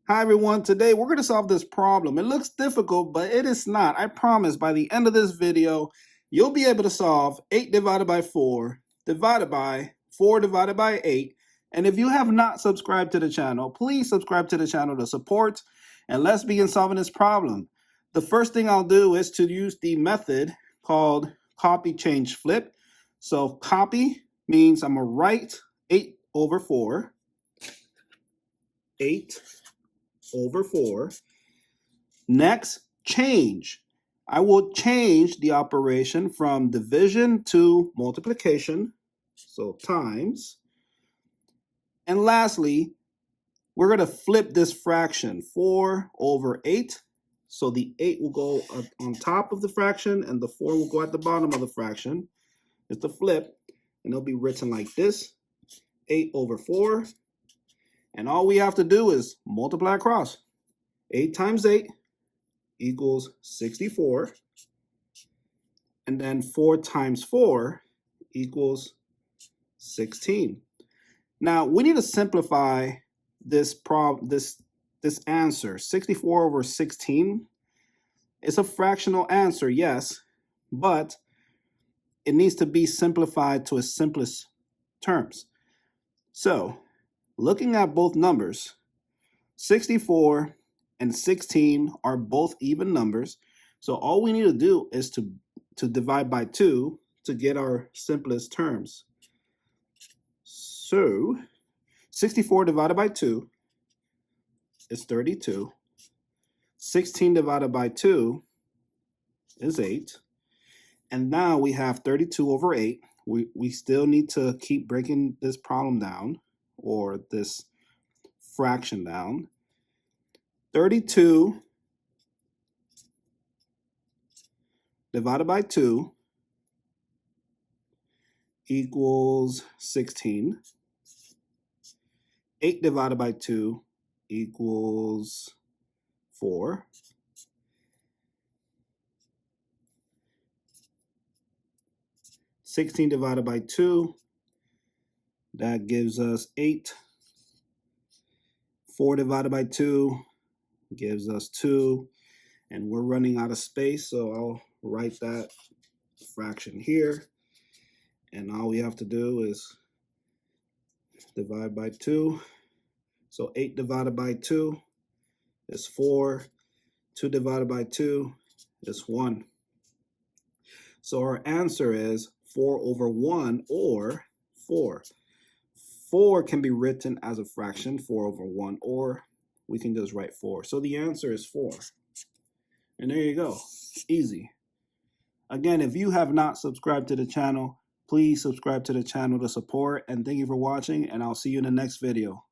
Hi everyone, today we're going to solve this problem. It looks difficult, but it is not. I promise by the end of this video, you'll be able to solve 8 divided by 4 divided by 4 divided by 8. And if you have not subscribed to the channel, please subscribe to the channel to support. And let's begin solving this problem. The first thing I'll do is to use the method called copy, change, flip. So copy means I'm going to write 8 over 4. 8 over 4. Next, change. I will change the operation from division to multiplication, so times. And lastly, we're going to flip this fraction, 4 over 8. So the 8 will go on top of the fraction and the 4 will go at the bottom of the fraction. It's the flip, and it'll be written like this, 8 over 4. And all we have to do is multiply across. 8 times 8 equals 64. And then 4 times 4 equals 16. Now, we need to simplify this answer. 64 over 16. It's a fractional answer, yes, but it needs to be simplified to its simplest terms. So, looking at both numbers, 64 and 16 are both even numbers. So all we need to do is to divide by 2 to get our simplest terms. So 64 divided by 2 is 32. 16 divided by 2 is 8. And now we have 32 over 8. We still need to keep breaking this problem down, or this fraction down. 32 divided by 2 equals 16. 8 divided by 2 equals 4. 16 divided by 2, that gives us 8. 4 divided by 2 gives us 2. And we're running out of space, so I'll write that fraction here. And all we have to do is divide by 2. So 8 divided by 2 is 4. 2 divided by 2 is 1. So our answer is 4 over 1, or 4. 4 can be written as a fraction, 4 over 1, or we can just write 4. So the answer is 4. And there you go. Easy. Again, if you have not subscribed to the channel, please subscribe to the channel to support. And thank you for watching, and I'll see you in the next video.